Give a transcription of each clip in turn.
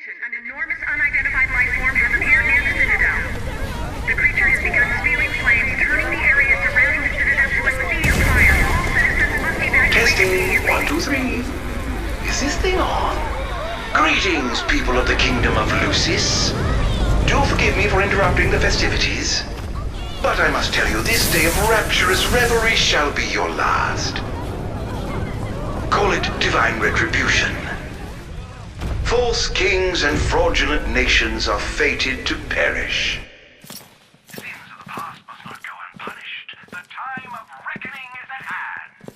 An enormous unidentified life form has appeared near the Citadel. The creature has begun spewing flames, turning the area surrounding the Citadel to a sea of fire. All citizens must evacuate Testing. immediately. 1, 2, 3. Is this thing on? Greetings, people of the Kingdom of Lucis. Do forgive me for interrupting the festivities, but I must tell you, this day of rapturous revelry shall be your last. Call it divine retribution. False kings and fraudulent nations are fated to perish. Sins of the past must not go unpunished. The time of reckoning is at hand.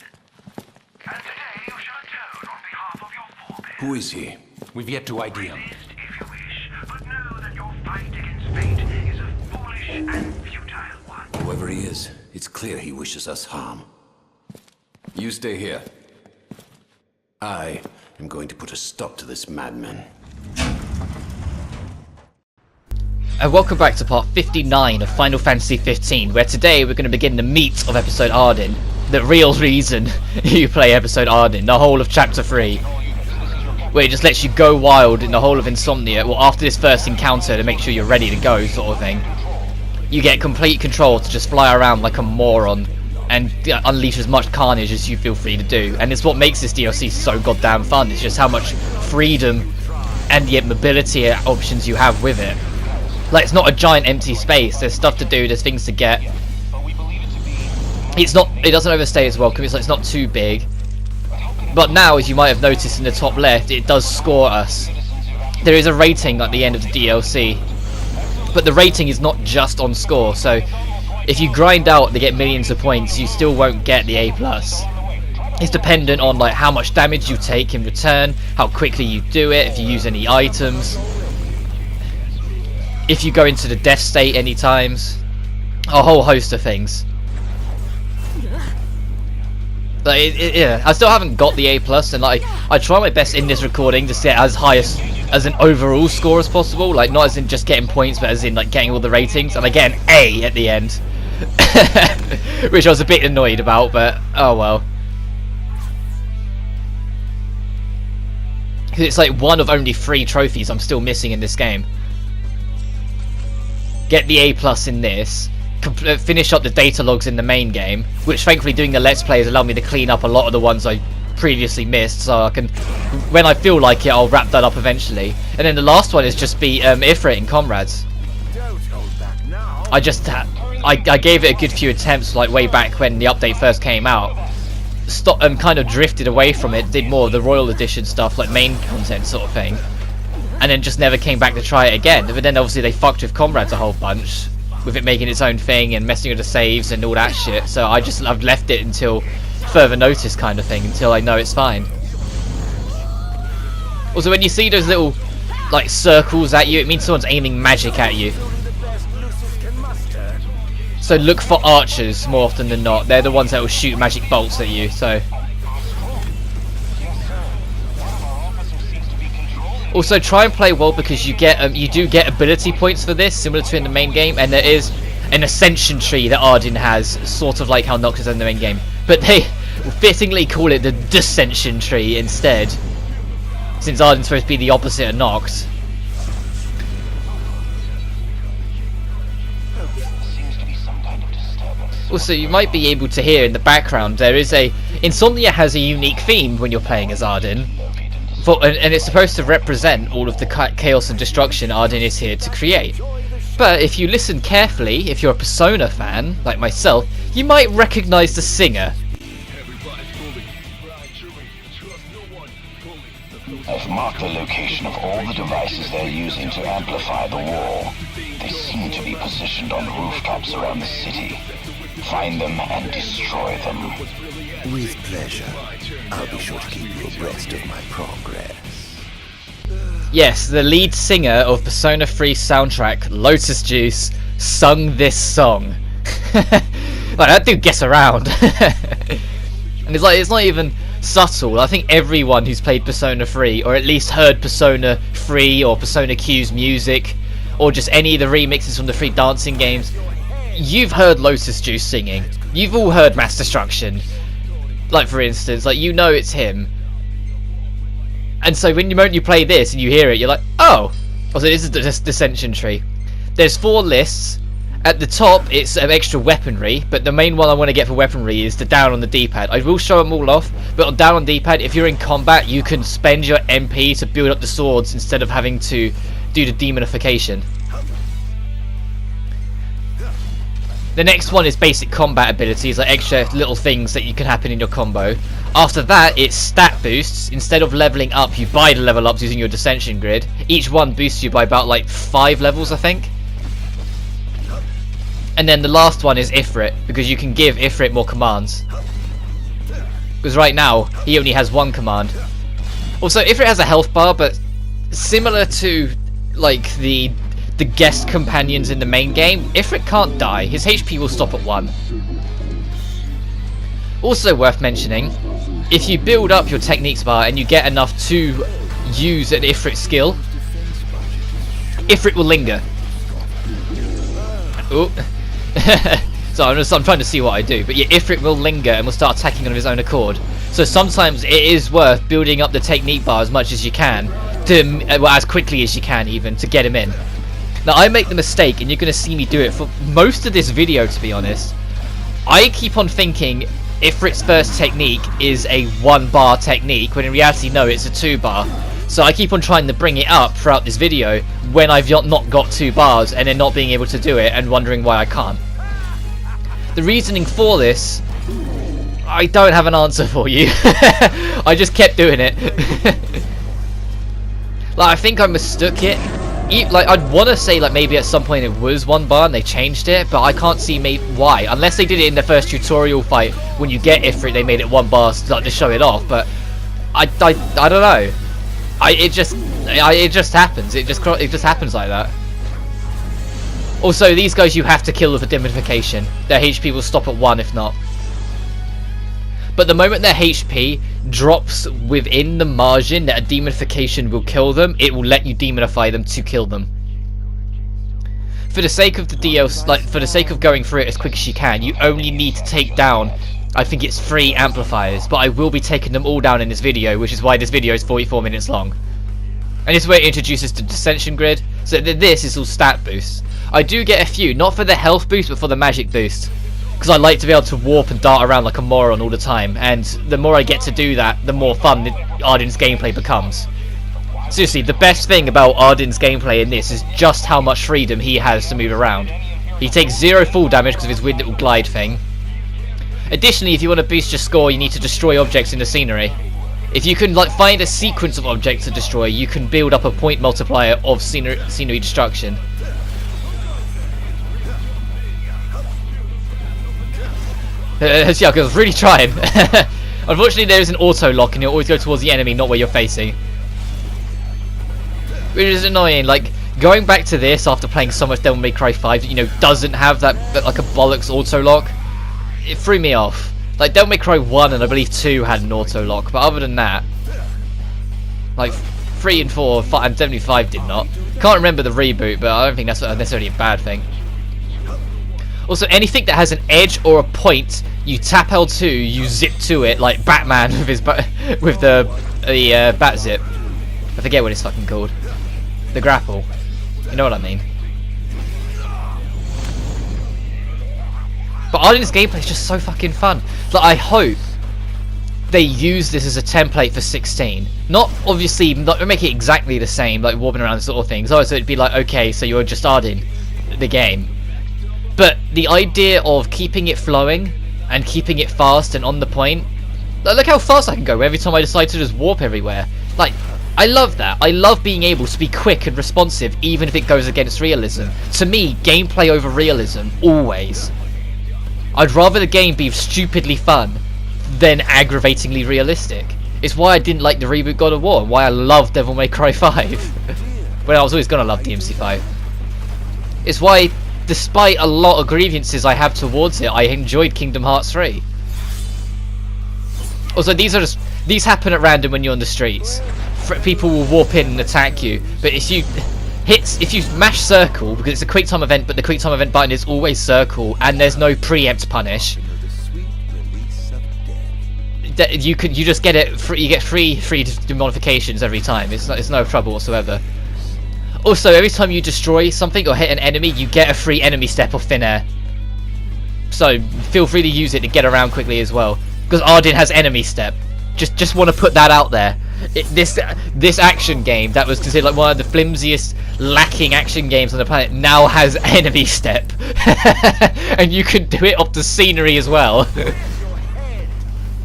And today you shall atone on behalf of your forebears. Who is he? We've yet to ID him. Resist if you wish, but know that your fight against fate is a foolish and futile one. Whoever he is, it's clear he wishes us harm. You stay here. I am going to put a stop to this madman. And welcome back to part 59 of Final Fantasy 15, where today we're going to begin the meat of episode Ardyn. The real reason you play episode Ardyn, the whole of chapter 3. Where it just lets you go wild in the whole of Insomnia, well, after this first encounter to make sure you're ready to go, sort of thing. You get complete control to just fly around like a moron and unleash as much carnage as you feel free to do. And it's what makes this DLC so goddamn fun. It's just how much freedom and yet mobility options you have with it. Like, it's not a giant empty space. There's stuff to do, there's things to get. It doesn't overstay as well, because it's not too big. But now, as you might have noticed in the top left, it does score us. There is a rating at the end of the DLC, but the rating is not just on score, so if you grind out to get millions of points, you still won't get the A+. It's dependent on like how much damage you take in return, how quickly you do it, if you use any items, if you go into the death state any times, a whole host of things. Like, yeah, I still haven't got the A+, and like I try my best in this recording to set as high as an overall score as possible, like not as in just getting points, but as in like getting all the ratings, and I get an A at the end. Which I was a bit annoyed about, but oh well. Because it's like one of only 3 trophies I'm still missing in this game. Get the A+ in this, finish up the data logs in the main game, which thankfully doing the Let's Play has allowed me to clean up a lot of the ones I previously missed, so I can, when I feel like it, I'll wrap that up eventually. And then the last one is just be Ifrit and Comrades. I gave it a good few attempts, like way back when the update first came out. Kind of drifted away from it, did more of the Royal Edition stuff, like main content sort of thing, and then just never came back to try it again. But then obviously they fucked with Comrades a whole bunch, with it making its own thing and messing with the saves and all that shit. So I've left it until further notice kind of thing, until I know it's fine. Also, when you see those little like circles at you, it means someone's aiming magic at you. So look for archers more often than not. They're the ones that will shoot magic bolts at you. So also try and play well, because you do get ability points for this, similar to in the main game, and there is an ascension tree that Ardyn has, sort of like how Nox is in the main game, but they fittingly call it the descension tree instead, since Ardyn's supposed to be the opposite of Nox. Also, you might be able to hear in the background, there is Insomnia has a unique theme when you're playing as Ardyn, and it's supposed to represent all of the chaos and destruction Ardyn is here to create. But if you listen carefully, if you're a Persona fan, like myself, you might recognise the singer. I've marked the location of all the devices they're using to amplify the wall. They seem to be positioned on rooftops around the city. Find them and destroy them. With pleasure. I'll be sure to keep you abreast of my progress. Yes, the lead singer of Persona 3 soundtrack, Lotus Juice, sung this song. Like, that dude gets around. And it's not even subtle. I think everyone who's played Persona 3, or at least heard Persona 3 or Persona Q's music, or just any of the remixes from the 3 dancing games, you've heard Lotus Juice singing. You've all heard Mass Destruction. Like, for instance, like, you know it's him. And so when you play this and you hear it, you're like, oh. Also, this is the dissension tree. There's 4 lists. At the top, it's extra weaponry, but the main one I want to get for weaponry is the down on the D-pad. I will show them all off, but on down on D-pad, if you're in combat, you can spend your MP to build up the swords instead of having to do the demonification. The next one is basic combat abilities, like extra little things that you can happen in your combo. After that, it's stat boosts. Instead of leveling up, you buy the level ups using your dissension grid. Each one boosts you by about like 5 levels, I think. And then the last one is Ifrit, because you can give Ifrit more commands. Because right now, he only has 1 command. Also, Ifrit has a health bar, but similar to like the guest companions in the main game, Ifrit can't die. His HP will stop at 1. Also worth mentioning, if you build up your techniques bar and you get enough to use an Ifrit skill, Ifrit will linger. Ooh. So I'm trying to see what I do, but yeah, Ifrit will linger and will start attacking on his own accord. So sometimes it is worth building up the technique bar as much as you can, to well, as quickly as you can even, to get him in. Now I make the mistake, and you're going to see me do it for most of this video, to be honest. I keep on thinking Ifrit's first technique is a 1-bar technique, when in reality no, it's a 2-bar. So I keep on trying to bring it up throughout this video when I've not got 2 bars and then not being able to do it and wondering why I can't. The reasoning for this, I don't have an answer for you. I just kept doing it. Like, I think I mistook it. Like, I'd want to say like maybe at some point it was 1 bar and they changed it, but I can't see why. Unless they did it in the first tutorial fight, when you get Ifrit they made it 1 bar to show it off, but I don't know. It just happens. It just happens like that. Also, these guys you have to kill with a demonification. Their HP will stop at 1 if not. But the moment their HP drops within the margin that a demonification will kill them, it will let you demonify them to kill them. For the sake of the DLC, like for the sake of going through it as quick as you can, you only need to take down, I think it's 3 amplifiers, but I will be taking them all down in this video, which is why this video is 44 minutes long. And this is where it introduces the dissension grid, so this is all stat boosts. I do get a few, not for the health boost, but for the magic boost. Because I like to be able to warp and dart around like a moron all the time, and the more I get to do that, the more fun Ardyn's gameplay becomes. Seriously, the best thing about Ardyn's gameplay in this is just how much freedom he has to move around. He takes 0 full damage because of his weird little glide thing. Additionally, if you want to boost your score, you need to destroy objects in the scenery. If you can like find a sequence of objects to destroy, you can build up a point multiplier of scenery destruction. Yeah, I was really trying. Unfortunately, there is an auto lock, and you'll always go towards the enemy, not where you're facing. Which is annoying. Like, going back to this after playing so much Devil May Cry 5, you know, doesn't have that like a bollocks auto lock. It threw me off. Like, Devil May Cry 1 and I believe 2 had an auto lock, but other than that, like 3 and 4 and definitely 5 did not. Can't remember the reboot, but I don't think that's necessarily a bad thing. Also, anything that has an edge or a point, you tap L2, you zip to it like Batman with his the bat zip. I forget what it's fucking called. The grapple. You know what I mean. But Ardyn's gameplay is just so fucking fun. Like, I hope they use this as a template for 16. Not obviously not make it exactly the same, like warping around sort of things. Oh, so it'd be like, okay, so you're just Ardyn the game. But the idea of keeping it flowing and keeping it fast and on the point. Look how fast I can go every time I decide to just warp everywhere. Like, I love that. I love being able to be quick and responsive even if it goes against realism. To me, gameplay over realism, always. I'd rather the game be stupidly fun than aggravatingly realistic. It's why I didn't like the reboot God of War, and why I love Devil May Cry 5. Well, I was always gonna love DMC5. It's why, despite a lot of grievances I have towards it, I enjoyed Kingdom Hearts 3. Also, these happen at random when you're on the streets. People will warp in and attack you, but if you mash circle, because it's a quick time event, but the quick time event button is always circle, and there's no preempt punish, that you just get it free. You get free modifications every time. It's no trouble whatsoever. Also, every time you destroy something or hit an enemy, you get a free enemy step off thin air. So feel free to use it to get around quickly as well. Because Ardyn has enemy step. Just want to put that out there. This action game that was considered like one of the flimsiest, lacking action games on the planet now has enemy step, and you can do it off the scenery as well.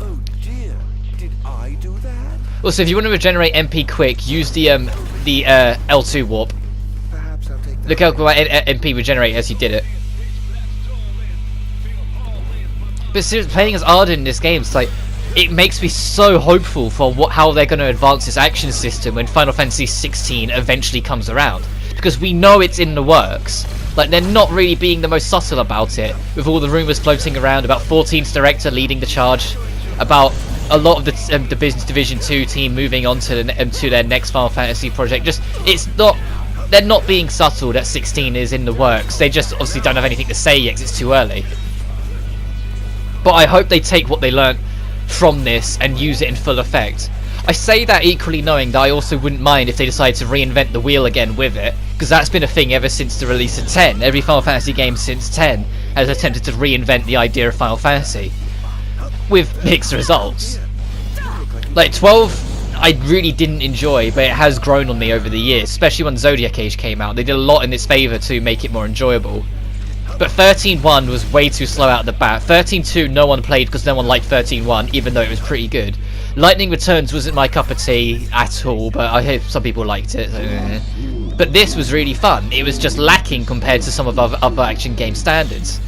Oh dear, did I do that? Also, if you want to regenerate MP quick, use the L2 warp. Perhaps I'll take that. Look how MP regenerate as you did it. But seriously, playing as Ardyn in this game, it's like, it makes me so hopeful for how they're going to advance this action system when Final Fantasy 16 eventually comes around. Because we know it's in the works. Like, they're not really being the most subtle about it, with all the rumours floating around about 14's director leading the charge, about a lot of the Business Division 2 team moving on to their next Final Fantasy project. They're not being subtle that 16 is in the works. They just obviously don't have anything to say yet because it's too early. But I hope they take what they learnt from this and use it in full effect. I say that equally knowing that I also wouldn't mind if they decided to reinvent the wheel again with it, because that's been a thing ever since the release of 10. Every Final Fantasy game since 10 has attempted to reinvent the idea of Final Fantasy, with mixed results. Like 12 I really didn't enjoy, but it has grown on me over the years, especially when Zodiac Age came out. They did a lot in its favour to make it more enjoyable. But 13.1 was way too slow out the bat. 13.2 no one played because no one liked 13.1, even though it was pretty good. Lightning Returns wasn't my cup of tea at all, but I hope some people liked it. But this was really fun. It was just lacking compared to some of other action game standards.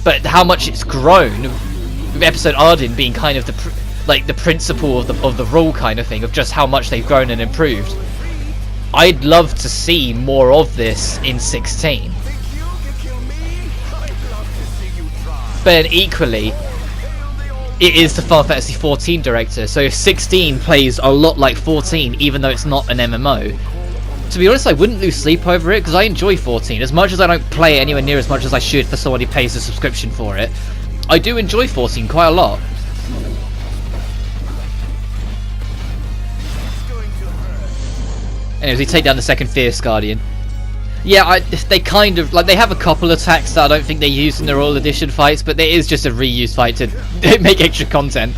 But how much it's grown, with episode Ardyn being kind of the principle of the rule kind of thing, of just how much they've grown and improved. I'd love to see more of this in 16. But equally, it is the Final Fantasy 14 director, so 16 plays a lot like 14, even though it's not an MMO. To be honest, I wouldn't lose sleep over it, because I enjoy 14. As much as I don't play it anywhere near as much as I should for someone who pays a subscription for it, I do enjoy 14 quite a lot. Anyways, we take down the second Fierce Guardian. Yeah, they kind of, like, they have a couple of attacks that I don't think they use in the Royal Edition fights, but there is just a reused fight to make extra content.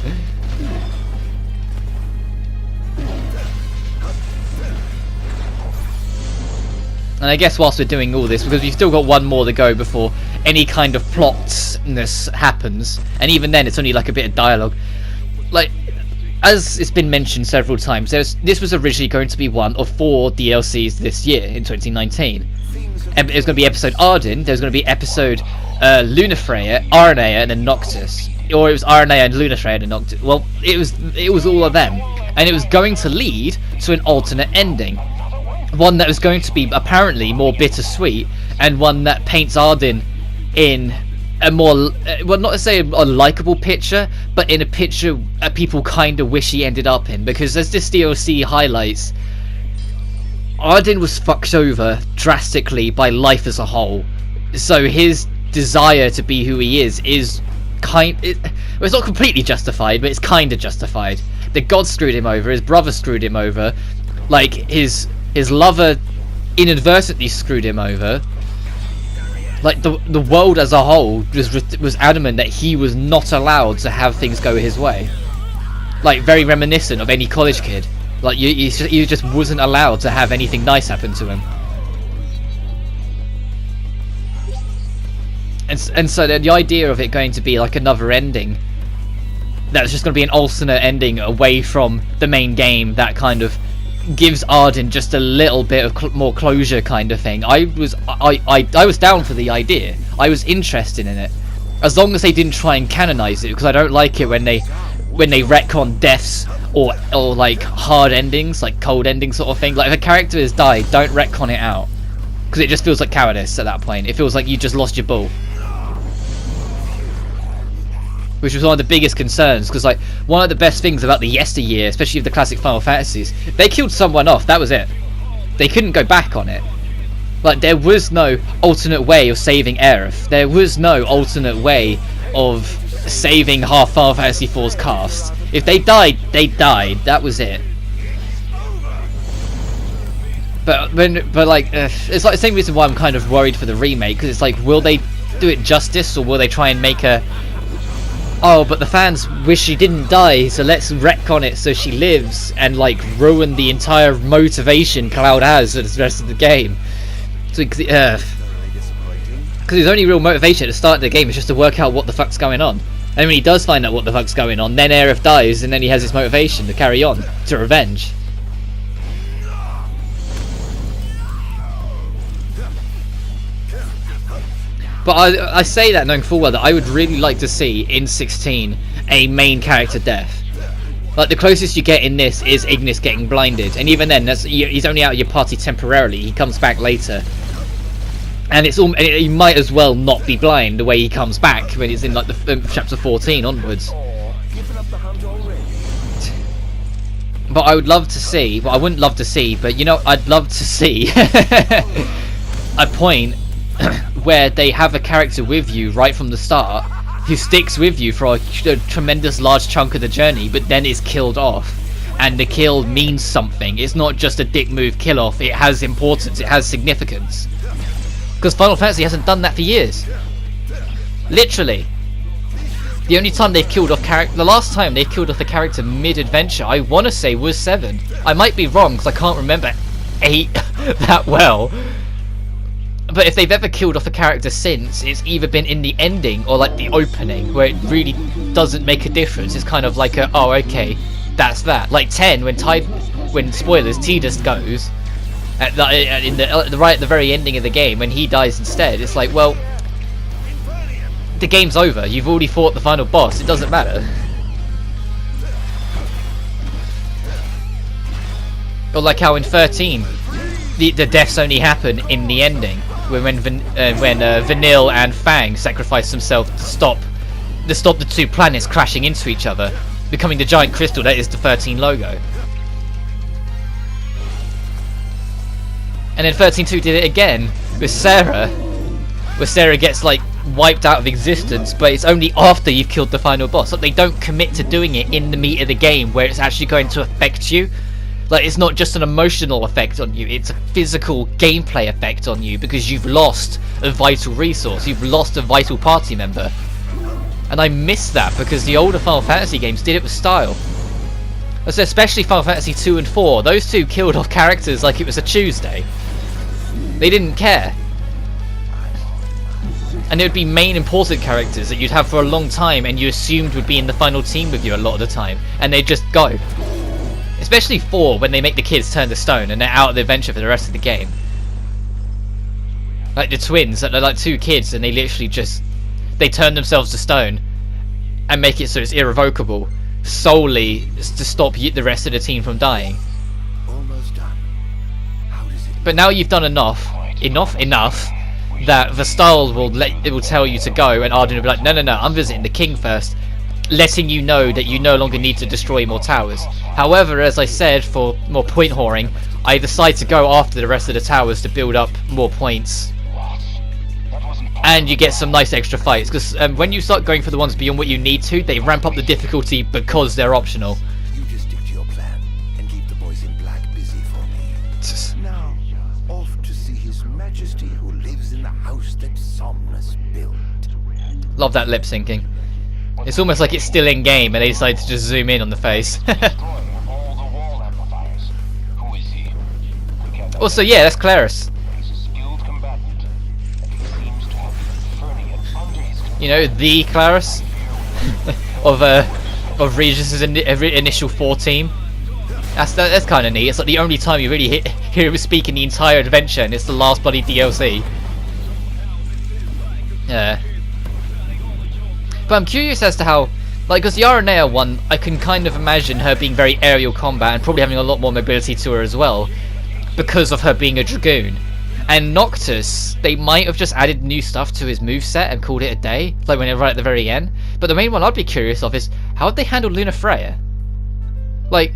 And I guess whilst we're doing all this, because we've still got one more to go before any kind of plotness happens, and even then it's only like a bit of dialogue. Like, as it's been mentioned several times, this was originally going to be one of 4 DLCs this year, in 2019. And there's going to be episode Ardyn, there's going to be episode Lunafreya, Aranea, and then Noctis. Or it was Aranea and Lunafreya and then Noctis. Well, it was all of them. And it was going to lead to an alternate ending. One that was going to be apparently more bittersweet, and one that paints Ardyn in a more, well, not to say a likeable picture, but in a picture people kind of wish he ended up in. Because as this DLC highlights, Ardyn was fucked over drastically by life as a whole. So his desire to be who he is well, it's not completely justified, but it's kind of justified. The god screwed him over, his brother screwed him over, like his lover inadvertently screwed him over. Like the world as a whole was adamant that he was not allowed to have things go his way. Like, very reminiscent of any college kid. Like, he just wasn't allowed to have anything nice happen to him. And so the idea of it going to be like another ending, that's just going to be an alternate ending away from the main game, that kind of gives Ardyn just a little bit of more closure kind of thing. I was down for the idea. I was interested in it, as long as they didn't try and canonize it, because I don't like it when they retcon deaths or like hard endings, like cold endings sort of thing. Like, if a character has died, don't retcon it out, because it just feels like cowardice at that point. It feels like you just lost your ball. Which was one of the biggest concerns, because like one of the best things about the yesteryear, especially of the classic Final Fantasies, they killed someone off, that was it. They couldn't go back on it. Like, there was no alternate way of saving Aerith. There was no alternate way of saving half Final Fantasy IV's cast. If they died, they died. That was it. But like, it's like the same reason why I'm kind of worried for the remake, because it's like, will they do it justice, or will they try and make a, oh, but the fans wish she didn't die, so let's retcon it so she lives, and like ruin the entire motivation Cloud has for the rest of the game. So, because his only real motivation at the start of the game is just to work out what the fuck's going on. And when he does find out what the fuck's going on, then Aerith dies, and then he has his motivation to carry on, to revenge. But I say that knowing full well that I would really like to see, in 16, a main character death. Like, the closest you get in this is Ignis getting blinded, and even then, he's only out of your party temporarily, he comes back later. And he might as well not be blind the way he comes back when it's in like the chapter 14 onwards. But I would love to see, well, I wouldn't love to see, but you know, I'd love to see a point where they have a character with you right from the start who sticks with you for a tremendous large chunk of the journey, but then is killed off, and the kill means something. It's not just a dick move kill off, it has importance, it has significance, because Final Fantasy hasn't done that for years. Literally the only time they've killed off the last time they've killed off a character mid-adventure, I want to say, was 7. I might be wrong because I can't remember 8 that well. But if they've ever killed off a character since, it's either been in the ending or like the opening, where it really doesn't make a difference. It's kind of like a, oh, okay, that's that. Like 10, when spoilers, Tidus goes right at the very ending of the game, when he dies instead. It's like, well, the game's over. You've already fought the final boss. It doesn't matter. Or like how in 13, the deaths only happen in the ending. When Vanille and Fang sacrifice themselves to stop the two planets crashing into each other, becoming the giant crystal that is the 13 logo. And then 13-2 did it again with Sarah, where Sarah gets like wiped out of existence, but it's only after you've killed the final boss. Like, they don't commit to doing it in the meat of the game where it's actually going to affect you. Like, it's not just an emotional effect on you, it's a physical gameplay effect on you, because you've lost a vital resource, you've lost a vital party member. And I miss that, because the older Final Fantasy games did it with style. So especially Final Fantasy 2 and 4, those two killed off characters like it was a Tuesday. They didn't care. And it would be main important characters that you'd have for a long time and you assumed would be in the final team with you a lot of the time, and they'd just go. Especially 4, when they make the kids turn to stone and they're out of the adventure for the rest of the game. Like the twins, that are like 2 kids, and they literally just, they turn themselves to stone and make it so it's irrevocable, solely to stop the rest of the team from dying. Almost done. How does it But now you've done enough that Vestal will tell you to go, and Ardyn will be like, no, I'm visiting the king first, letting you know that you no longer need to destroy more towers. However, as I said, for more point whoring, I decide to go after the rest of the towers to build up more points. And you get some nice extra fights, because when you start going for the ones beyond what you need to, they ramp up the difficulty because they're optional. You just stick to your plan and keep the boys in black busy for me. Now, off to see His Majesty who lives in the house that Somnus built. Love that lip syncing. It's almost like it's still in game and they decide to just zoom in on the face. Also, yeah, that's Claris. You know, the Claris of Regis's initial 4 team. That's kind of neat. It's like the only time you really hear him speak in the entire adventure, and it's the last bloody DLC. Yeah. But I'm curious as to how, like, because the Aranea one, I can kind of imagine her being very aerial combat and probably having a lot more mobility to her as well, because of her being a Dragoon. And Noctis, they might have just added new stuff to his moveset and called it a day, like when they're right at the very end. But the main one I'd be curious of is, how would they handle Luna Freya? Like,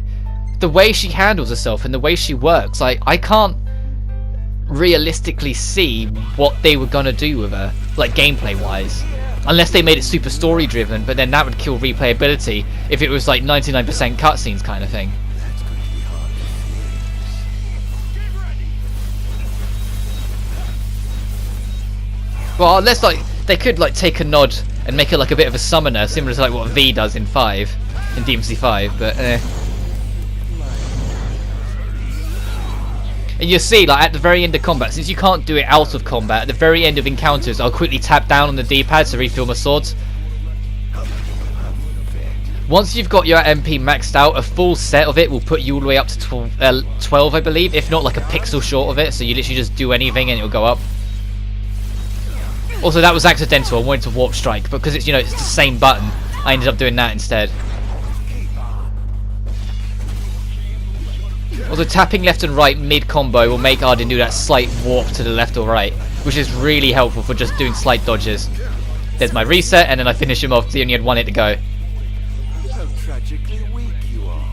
the way she handles herself and the way she works, like, I can't realistically see what they were gonna do with her, like, gameplay wise. Unless they made it super story driven, but then that would kill replayability if it was like 99% cutscenes kind of thing. Well, unless like they could like take a nod and make it like a bit of a summoner, similar to like what V does in DMC 5, but And you'll see, like, at the very end of combat, since you can't do it out of combat, at the very end of encounters, I'll quickly tap down on the D-pad to refill my swords. Once you've got your MP maxed out, a full set of it will put you all the way up to 12, I believe, if not like a pixel short of it, so you literally just do anything and it'll go up. Also, that was accidental. I wanted to warp strike, but because it's, you know, it's the same button, I ended up doing that instead. Also, tapping left and right mid-combo will make Ardyn do that slight warp to the left or right, which is really helpful for just doing slight dodges. There's my reset, and then I finish him off because he only had 1 hit to go. How tragically weak you are.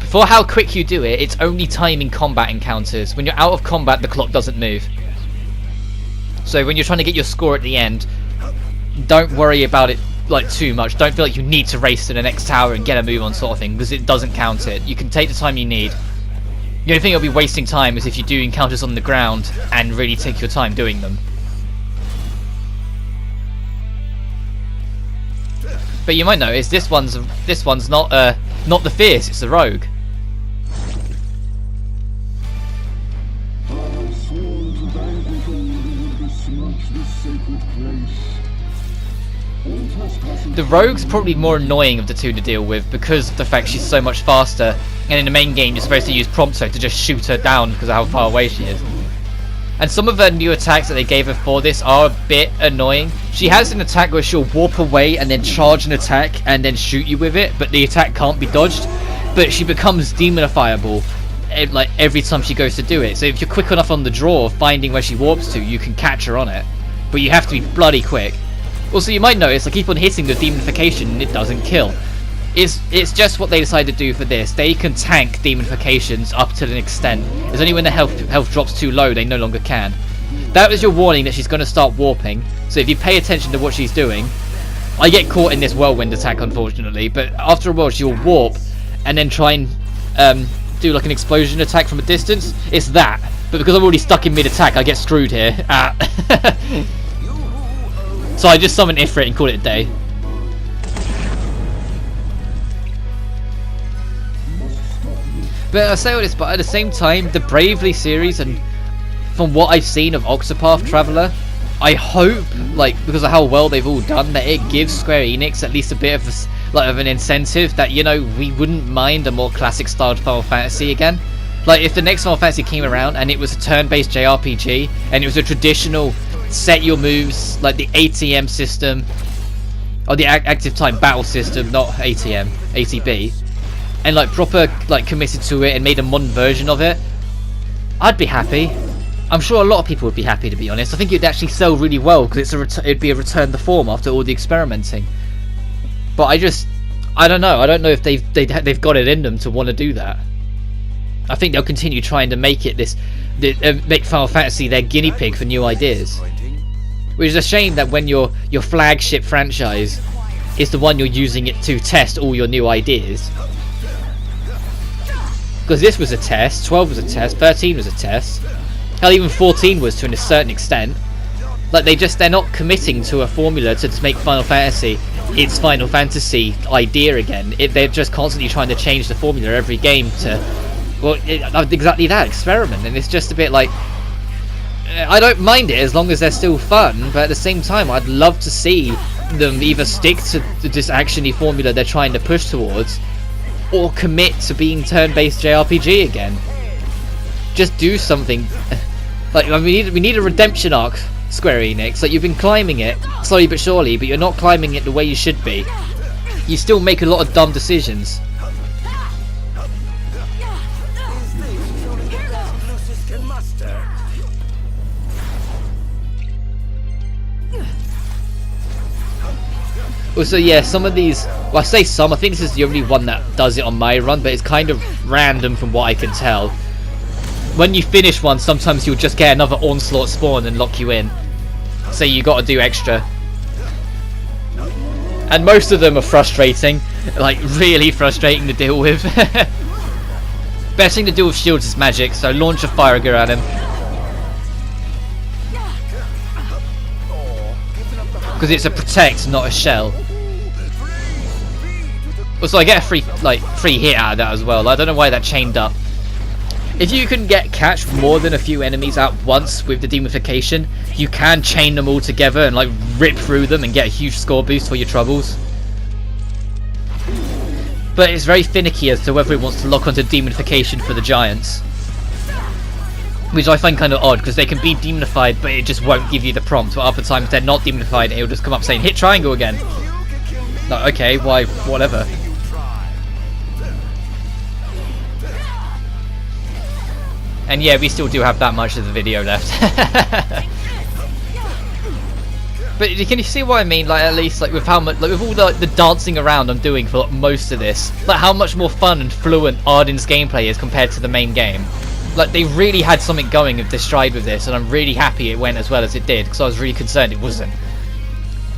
For how quick you do it, it's only timing combat encounters. When you're out of combat, the clock doesn't move. So when you're trying to get your score at the end, don't worry about it like too much. Don't feel like you need to race to the next tower and get a move on sort of thing, because it doesn't count it. You can take the time you need. The only thing you'll be wasting time is if you do encounters on the ground and really take your time doing them. But you might notice this one's not the fierce, it's the rogue. The rogue's probably more annoying of the two to deal with because of the fact she's so much faster, and in the main game you're supposed to use Prompto to just shoot her down because of how far away she is. And some of her new attacks that they gave her for this are a bit annoying. She has an attack where she'll warp away and then charge an attack and then shoot you with it, but the attack can't be dodged. But she becomes demonifiable like every time she goes to do it. So if you're quick enough on the draw, finding where she warps to, you can catch her on it. But you have to be bloody quick. Also, you might notice I keep on hitting the demonification and it doesn't kill. It's just what they decided to do for this. They can tank demonifications up to an extent. It's only when the health drops too low they no longer can. That was your warning that she's going to start warping. So if you pay attention to what she's doing, I get caught in this whirlwind attack unfortunately, but after a while she'll warp and then try and do like an explosion attack from a distance. It's that, but because I'm already stuck in mid-attack I get screwed here. So I just summon Ifrit and call it a day. But I say all this, but at the same time, the Bravely series, and from what I've seen of Octopath Traveler, I hope, like, because of how well they've all done, that it gives Square Enix at least a bit of an incentive that, you know, we wouldn't mind a more classic styled Final Fantasy again. Like, if the next Final Fantasy came around and it was a turn-based JRPG, and it was a traditional set your moves, like the ATM system, or the active time battle system, not ATM, ATB, and like proper, like committed to it and made a modern version of it, I'd be happy. I'm sure a lot of people would be happy, to be honest. I think it'd actually sell really well because it'd be a return to form after all the experimenting. But I don't know. I don't know if they've got it in them to want to do that. I think they'll continue trying to make it make Final Fantasy their guinea pig for new ideas. Which is a shame that when your flagship franchise is the one you're using it to test all your new ideas. Because this was a test, 12 was a test, 13 was a test. Hell, even 14 was to a certain extent. Like they're not committing to a formula to make Final Fantasy its Final Fantasy idea again. They're just constantly trying to change the formula every game to, well, exactly that, experiment. And it's just a bit like, I don't mind it as long as they're still fun, but at the same time I'd love to see them either stick to this actiony formula they're trying to push towards, or commit to being turn-based JRPG again. Just do something. Like, I mean, we need a redemption arc, Square Enix. Like, you've been climbing it slowly but surely, but you're not climbing it the way you should be. You still make a lot of dumb decisions. Also, yeah, some of these, well, I say some, I think this is the only one that does it on my run, but it's kind of random from what I can tell. When you finish one, sometimes you'll just get another onslaught spawn and lock you in. So you got to do extra. And most of them are frustrating, like really frustrating to deal with. Best thing to deal with shields is magic, so launch a fire gear at him. Because it's a protect, not a shell. Also, I get a free hit out of that as well. I don't know why that chained up. If you can catch more than a few enemies at once with the demotification, you can chain them all together and like rip through them and get a huge score boost for your troubles. But it's very finicky as to whether it wants to lock onto demotification for the giants, which I find kind of odd because they can be demonified, but it just won't give you the prompt. But other times they're not demonified, it'll just come up saying hit triangle again. Like, okay, why? Whatever. And yeah, we still do have that much of the video left. But can you see what I mean? Like, at least like with how much, like with all the dancing around I'm doing for like, most of this, like how much more fun and fluent Ardyn's gameplay is compared to the main game. Like they really had something going of this stride with this, and I'm really happy it went as well as it did, because I was really concerned it wasn't.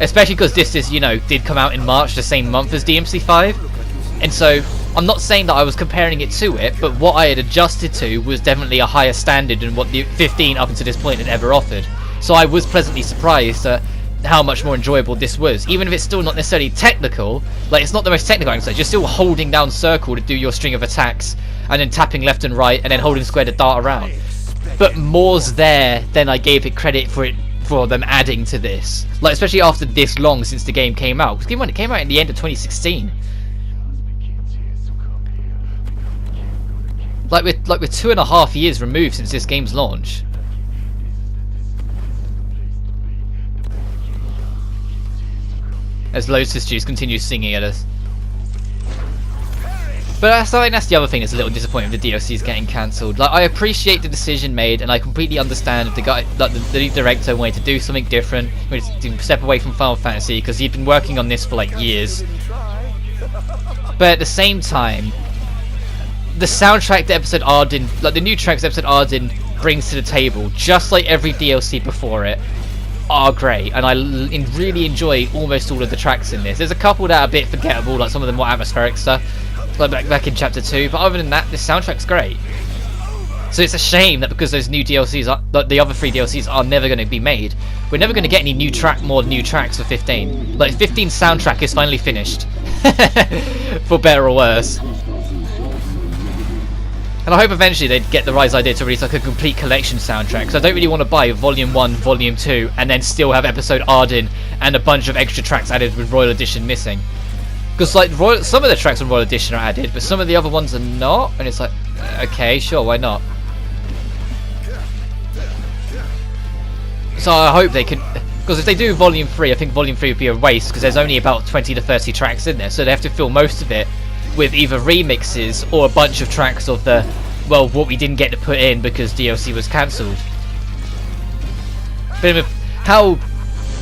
Especially because this is, you know, did come out in March, the same month as DMC5, and so I'm not saying that I was comparing it to it, but what I had adjusted to was definitely a higher standard than what the 15 up until this point had ever offered. So I was pleasantly surprised at how much more enjoyable this was, even if it's still not necessarily technical. Like, it's not the most technical exercise, you're still holding down circle to do your string of attacks, and then tapping left and right, and then holding square to dart around. But more's there than I gave it credit for them adding to this. Like, especially after this long since the game came out. Because it came out in the end of 2016. Like we're 2.5 years removed since this game's launch. As Lotus Juice continues singing at us. But I think that's the other thing that's a little disappointing with the DLCs getting cancelled. Like, I appreciate the decision made, and I completely understand if the guy, like the director, wanted to do something different, wanted to step away from Final Fantasy, because he'd been working on this for like years. But at the same time, the soundtrack that episode Ardyn, like the new tracks episode Ardyn brings to the table, just like every DLC before it, are great, and I really enjoy almost all of the tracks in this. There's a couple that are a bit forgettable, like some of the more atmospheric stuff, like back in chapter 2, but other than that, this soundtrack's great. So it's a shame that because those new DLCs, the other 3 DLCs are never going to be made, we're never going to get any more new tracks for 15. Like, 15's soundtrack is finally finished. For better or worse. And I hope eventually they'd get the right idea to release like a complete collection soundtrack, because I don't really want to buy Volume 1, Volume 2, and then still have episode Ardyn and a bunch of extra tracks added with Royal Edition missing. Because like some of the tracks on Royal Edition are added, but some of the other ones are not, and it's like, okay, sure, why not? So I hope they can, because if they do Volume 3, I think Volume 3 would be a waste, because there's only about 20 to 30 tracks in there, so they have to fill most of it with either remixes or a bunch of tracks of the, well, what we didn't get to put in because DLC was cancelled. But how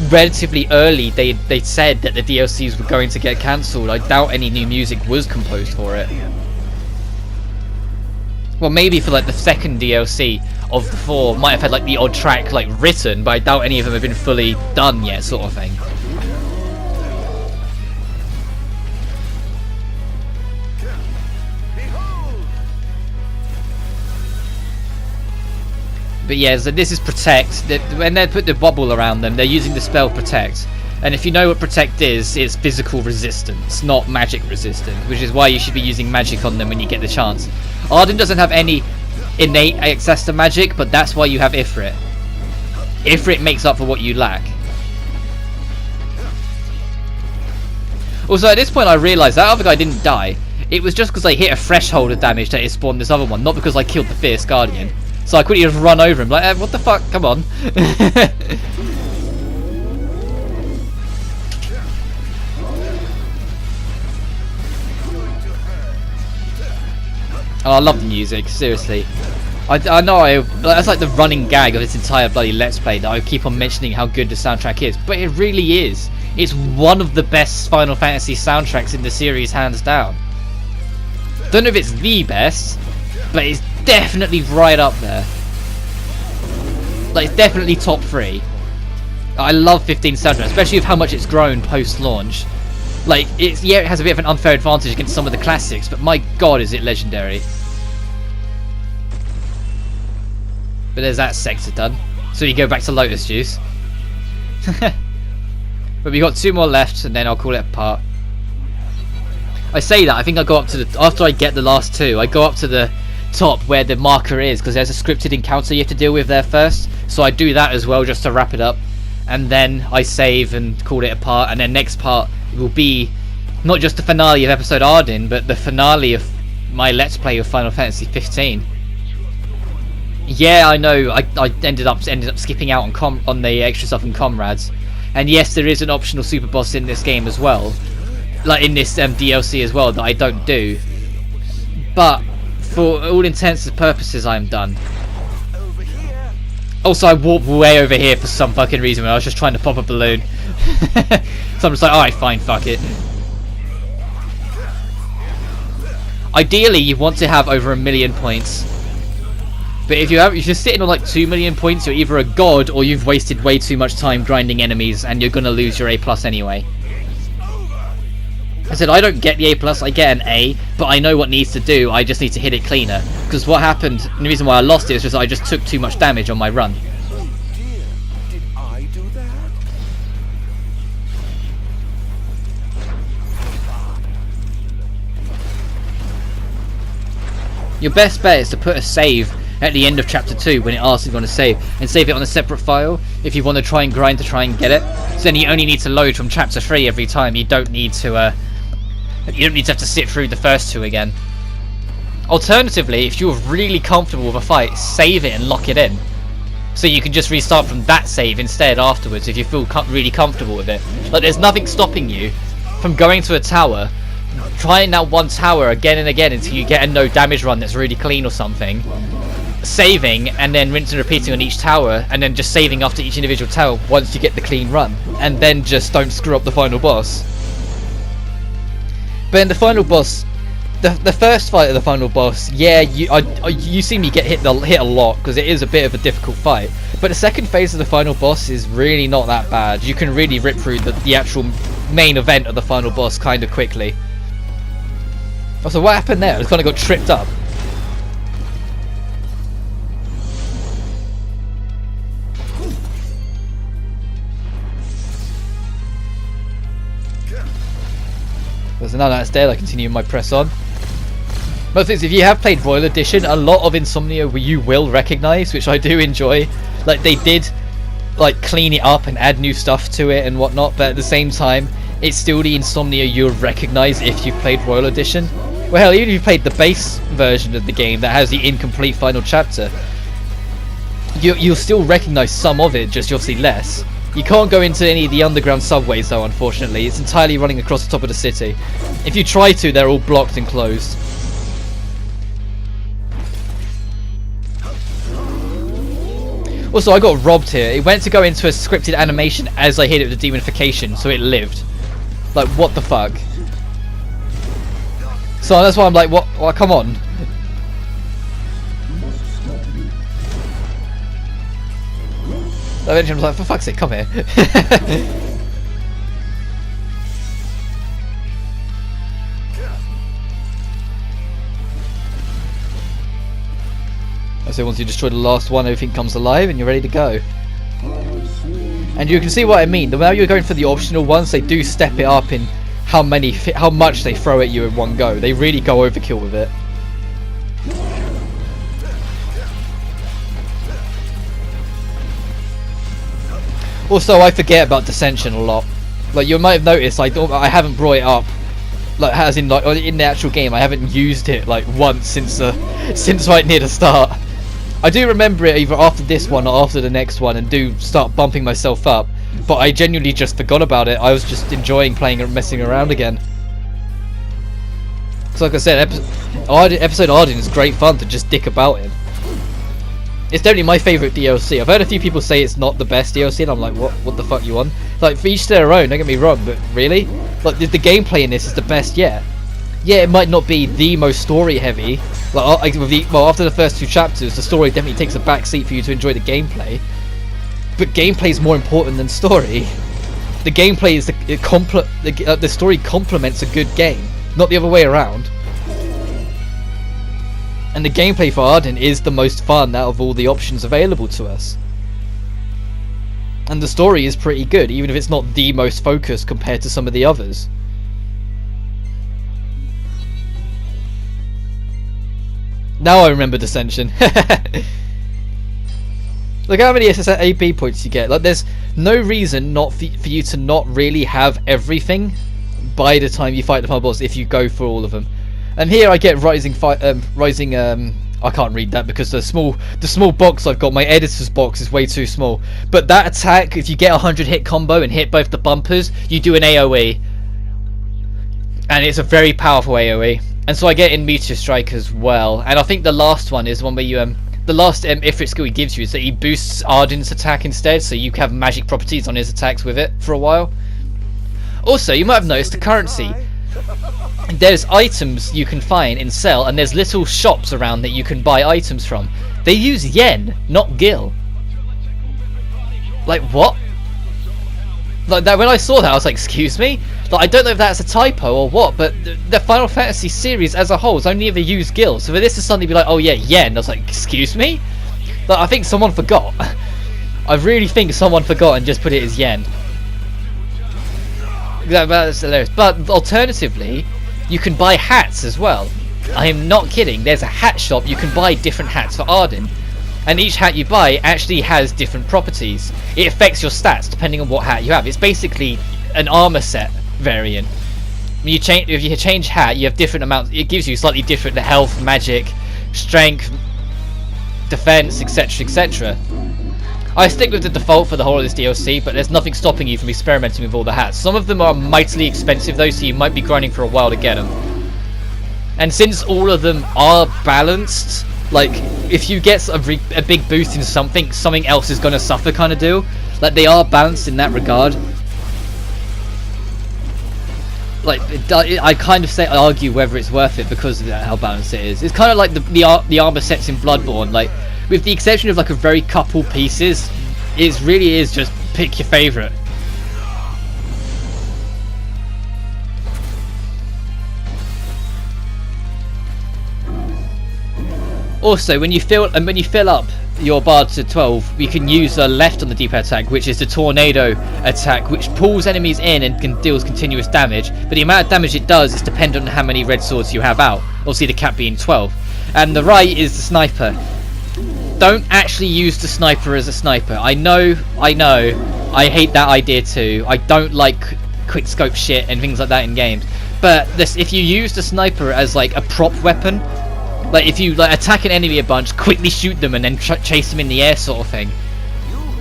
relatively early they said that the DLCs were going to get cancelled, I doubt any new music was composed for it. Well, maybe for like the second DLC of the 4 might have had like the odd track like written, but I doubt any of them have been fully done yet, sort of thing. But yeah, so this is Protect. When they put the bubble around them, they're using the spell Protect. And if you know what Protect is, it's physical resistance, not magic resistance, which is why you should be using magic on them when you get the chance. Ardyn doesn't have any innate access to magic, but that's why you have Ifrit. Ifrit makes up for what you lack. Also, at this point I realised that other guy didn't die. It was just because I hit a threshold of damage that it spawned this other one, not because I killed the Fierce Guardian. So I couldn't just run over him, like, what the fuck, come on. Oh, I love the music, seriously. I know, that's like the running gag of this entire bloody Let's Play, that I keep on mentioning how good the soundtrack is, but it really is. It's one of the best Final Fantasy soundtracks in the series, hands down. Don't know if it's the best, but it's definitely right up there. Like, it's definitely top 3. I love 15's soundtrack, especially with how much it's grown post-launch. Like, yeah, it has a bit of an unfair advantage against some of the classics, but my god, is it legendary. But there's that sector done. So you go back to Lotus Juice. But we got 2 more left, and then I'll call it a part. I say that, I think I go up to the... After I get the last 2, I go up to the top where the marker is, because there's a scripted encounter you have to deal with there first. So I do that as well, just to wrap it up. And then I save and call it a part, and then next part will be not just the finale of episode Ardyn, but the finale of my Let's Play of Final Fantasy 15. Yeah, I know, I ended up skipping out on the extra stuff in Comrades. And yes, there is an optional super boss in this game as well. Like in this DLC as well, that I don't do. But, for all intents and purposes, I'm done. Also, I warped way over here for some fucking reason when I was just trying to pop a balloon. So I'm just like, alright, fine, fuck it. Ideally, you want to have over 1 million points. But if you're sitting on like 2 million points, you're either a god or you've wasted way too much time grinding enemies and you're gonna lose your A+ anyway. I said I don't get the A+, I get an A, but I know what needs to do, I just need to hit it cleaner. Because what happened, and the reason why I lost it is just I just took too much damage on my run. Oh dear, did I do that? Your best bet is to put a save at the end of chapter 2 when it asks if you want to save, and save it on a separate file if you want to try and grind to try and get it. So then you only need to load from chapter 3 every time. You don't need to have to sit through the first 2 again. Alternatively, if you're really comfortable with a fight, save it and lock it in, so you can just restart from that save instead afterwards if you feel really comfortable with it. Like, there's nothing stopping you from going to a tower, trying that one tower again and again until you get a no damage run that's really clean or something, saving and then rinsing and repeating on each tower, and then just saving after each individual tower once you get the clean run, and then just don't screw up the final boss. But in the final boss, the first fight of the final boss, yeah, you see me get hit a lot because it is a bit of a difficult fight. But the second phase of the final boss is really not that bad. You can really rip through the actual main event of the final boss kind of quickly. Also, what happened there? I just kind of got tripped up. So now that's dead, I continue my press on. Most things, if you have played Royal Edition, a lot of Insomnia you will recognise, which I do enjoy. Like, they did like clean it up and add new stuff to it and whatnot, but at the same time, it's still the Insomnia you'll recognise if you've played Royal Edition. Well, hell, even if you played the base version of the game that has the incomplete final chapter, you'll still recognise some of it, just obviously less. You can't go into any of the underground subways though, unfortunately. It's entirely running across the top of the city. If you try to, they're all blocked and closed. Also, I got robbed here. It went to go into a scripted animation as I hit it with the demonification, so it lived. Like, what the fuck? So that's why I'm like, what? Well, come on. Eventually I was like, for fuck's sake, come here. So once you destroy the last one, everything comes alive and you're ready to go. And you can see what I mean. Now you're going for the optional ones, they do step it up in how much they throw at you in one go. They really go overkill with it. Also, I forget about Dissension a lot. Like, you might have noticed, I haven't brought it up. Like, as in, like, in the actual game, I haven't used it, like, once since right near the start. I do remember it either after this one or after the next one, and do start bumping myself up. But I genuinely just forgot about it. I was just enjoying playing and messing around again. So, like I said, episode Ardyn is great fun to just dick about in. It's definitely my favourite DLC. I've heard a few people say it's not the best DLC, and I'm like, what the fuck you on? Like, for each to their own, don't get me wrong, but really? Like, the gameplay in this is the best yet. Yeah, it might not be the most story heavy. Like, well, after the first 2 chapters, the story definitely takes a back seat for you to enjoy the gameplay. But gameplay is more important than story. The gameplay is the story complements a good game, not the other way around. And the gameplay for Ardyn is the most fun out of all the options available to us. And the story is pretty good, even if it's not the most focused compared to some of the others. Now I remember Dissension. Look how many AP points you get. Like, there's no reason not for you to not really have everything by the time you fight the final boss if you go for all of them. And here I get I can't read that because the small box I've got, my editor's box, is way too small. But that attack, if you get a 100 hit combo and hit both the bumpers, you do an AoE. And it's a very powerful AoE. And so I get in Meteor Strike as well. And I think the last one is one where you the last Ifrit skill he gives you is that he boosts Ardyn's attack instead, so you can have magic properties on his attacks with it for a while. Also, you might have noticed the currency. There's items you can find and sell, and there's little shops around that you can buy items from. They use yen, not gil. Like, what? Like that, when I saw that, I was like, excuse me? Like, I don't know if that's a typo or what, but the Final Fantasy series as a whole has only ever used gil. So for this to suddenly be like, oh yeah, yen, I was like, excuse me? Like, I think someone forgot. I really think someone forgot and just put it as yen. That's hilarious. But alternatively, you can buy hats as well. I am not kidding. There's a hat shop. You can buy different hats for Ardyn. And each hat you buy actually has different properties. It affects your stats depending on what hat you have. It's basically an armor set variant. If you change hat, you have different amounts. It gives you slightly different health, magic, strength, defense, etc, etc. I stick with the default for the whole of this DLC, but there's nothing stopping you from experimenting with all the hats. Some of them are mightily expensive though, so you might be grinding for a while to get them. And since all of them are balanced, like, if you get a big boost in something else is going to suffer kind of deal. Like, they are balanced in that regard. Like, I kind of argue whether it's worth it because of how balanced it is. It's kind of like the armor sets in Bloodborne. Like, with the exception of like a very couple pieces, it really is just pick your favourite. Also, when you fill up your bard to 12, you can use left on the D-pad attack, which is the tornado attack, which pulls enemies in and deals continuous damage. But the amount of damage it does is dependent on how many red swords you have out. Obviously, the cap being 12. And the right is the sniper. Don't actually use the sniper as a sniper. I know. I hate that idea too. I don't like quick scope shit and things like that in games. But if you use the sniper as like a prop weapon. Like, if you attack an enemy a bunch, quickly shoot them and then chase them in the air sort of thing.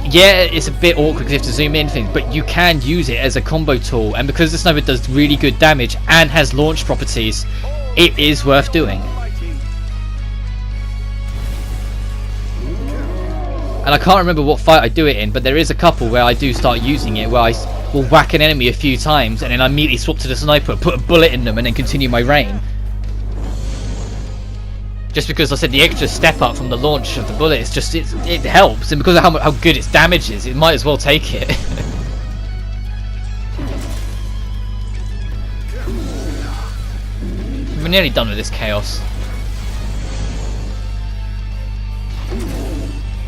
Yeah, it's a bit awkward because you have to zoom in things, but you can use it as a combo tool. And because the sniper does really good damage and has launch properties, it is worth doing. And I can't remember what fight I do it in, but there is a couple where I do start using it, where I will whack an enemy a few times and then I immediately swap to the sniper, put a bullet in them and then continue my reign. Just because I said the extra step up from the launch of the bullet, it helps, and because of how good its damage is, it might as well take it. We're nearly done with this chaos.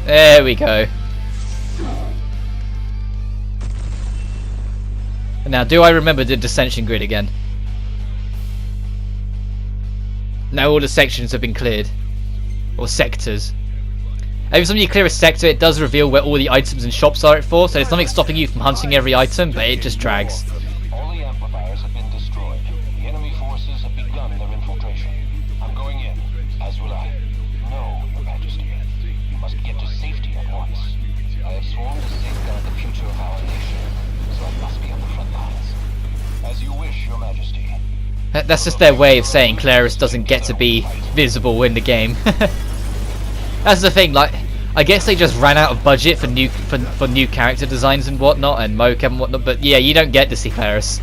There we go. Now, do I remember the dissension grid again? Now all the sections have been cleared. Or sectors. Every time you clear a sector, it does reveal where all the items and shops are for, so there's nothing stopping you from hunting every item, but it just drags. All the amplifiers have been destroyed. The enemy forces have begun their infiltration. I'm going in, as will I. No, Your Majesty. You must get to safety at once. I have sworn to safeguard the future of our nation, so I must be on the front lines. As you wish, Your Majesty. That's just their way of saying Claris doesn't get to be visible in the game. That's the thing, like, I guess they just ran out of budget for new character designs and whatnot, and mocap and whatnot, but yeah, you don't get to see Claris.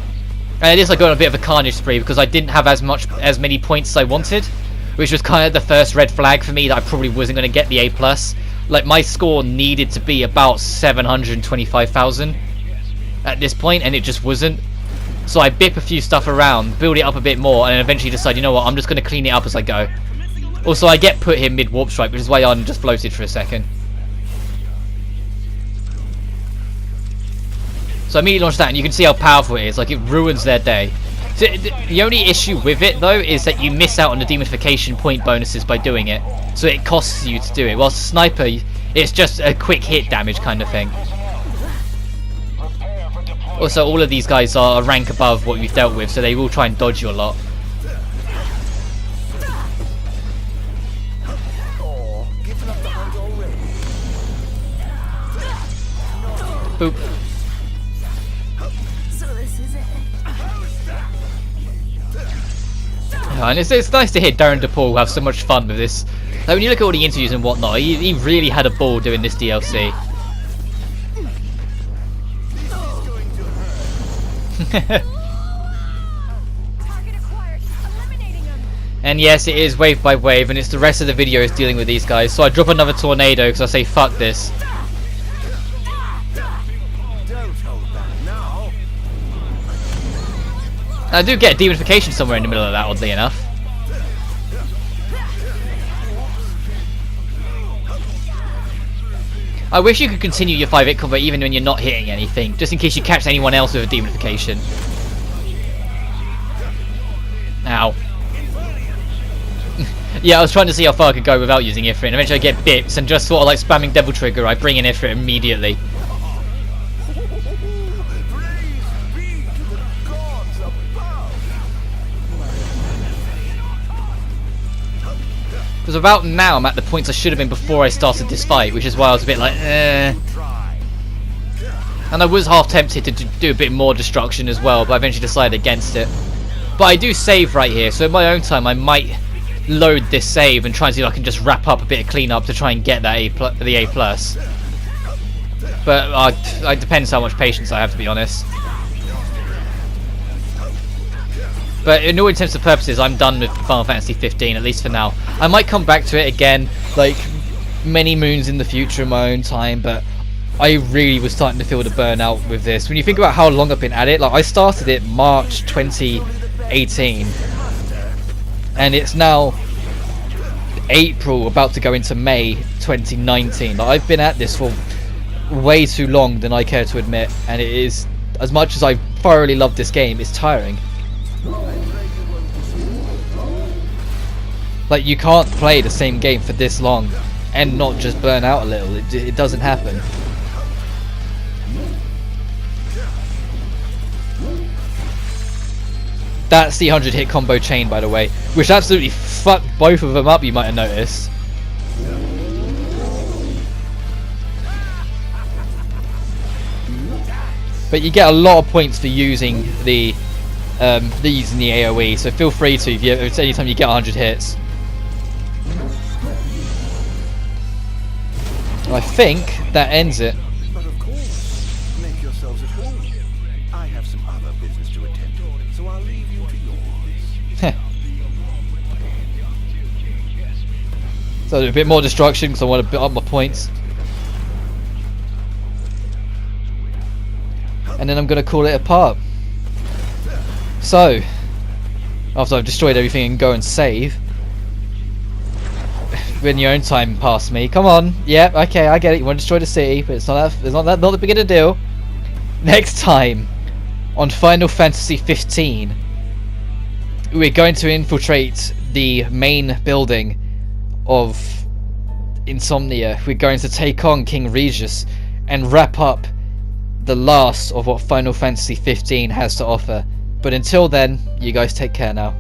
And it is like going on a bit of a carnage spree because I didn't have as many points as I wanted, which was kind of the first red flag for me that I probably wasn't going to get the A+. Like, my score needed to be about 725,000. at this point, and it just wasn't. So I bip a few stuff around, build it up a bit more, and then eventually decide, you know what, I'm just going to clean it up as I go. Also, I get put here mid-warp strike, which is why Ardyn just floated for a second. So I immediately launched that, and you can see how powerful it is. Like, it ruins their day. So the only issue with it, though, is that you miss out on the demonification point bonuses by doing it. So it costs you to do it. Whilst Sniper, it's just a quick hit damage kind of thing. Also, all of these guys are a rank above what you've dealt with, so they will try and dodge you a lot. Boop. And it's nice to hear Darren DePaul have so much fun with this. Like, when you look at all the interviews and whatnot, he really had a ball doing this DLC. And yes, it is wave by wave, and it's the rest of the video is dealing with these guys. So I drop another tornado because I say fuck this. I do get a demonification somewhere in the middle of that, oddly enough. I wish you could continue your 5-hit combo even when you're not hitting anything, just in case you catch anyone else with a demonification. Ow. Yeah, I was trying to see how far I could go without using Ifrit, and eventually I get bits, and just sort of like spamming Devil Trigger, I bring in Ifrit immediately. Because about now I'm at the points I should have been before I started this fight, which is why I was a bit like, eh. And I was half tempted to do a bit more destruction as well, but I eventually decided against it. But I do save right here, so in my own time I might load this save and try and see if I can just wrap up a bit of cleanup to try and get that the A+. But it depends how much patience I have, to be honest. But in all intents and purposes, I'm done with Final Fantasy 15, at least for now. I might come back to it again, like, many moons in the future in my own time, but I really was starting to feel the burnout with this. When you think about how long I've been at it, like, I started it March 2018, and it's now April, about to go into May 2019. Like, I've been at this for way too long than I care to admit, and it is, as much as I thoroughly love this game, it's tiring. Like, you can't play the same game for this long and not just burn out a little. It doesn't happen. That's the 100-hit combo chain, by the way, which absolutely fucked both of them up, you might have noticed. But you get a lot of points for using the these in the AoE, so feel free to if anytime you get 100 hits. I think that ends it. But of course, make yourselves at home. I have some other business to attend to, so I'll leave you to yours. So I'll do a bit more destruction because I want to build up my points. And then I'm going to call it a part. So, after I've destroyed everything and go and save, in your own time past me. Come on, yeah, okay, I get it. You want to destroy the city, but it's not that big of a deal. Next time on Final Fantasy 15, we're going to infiltrate the main building of Insomnia. We're going to take on King Regis and wrap up the last of what Final Fantasy 15 has to offer. But until then, you guys take care now.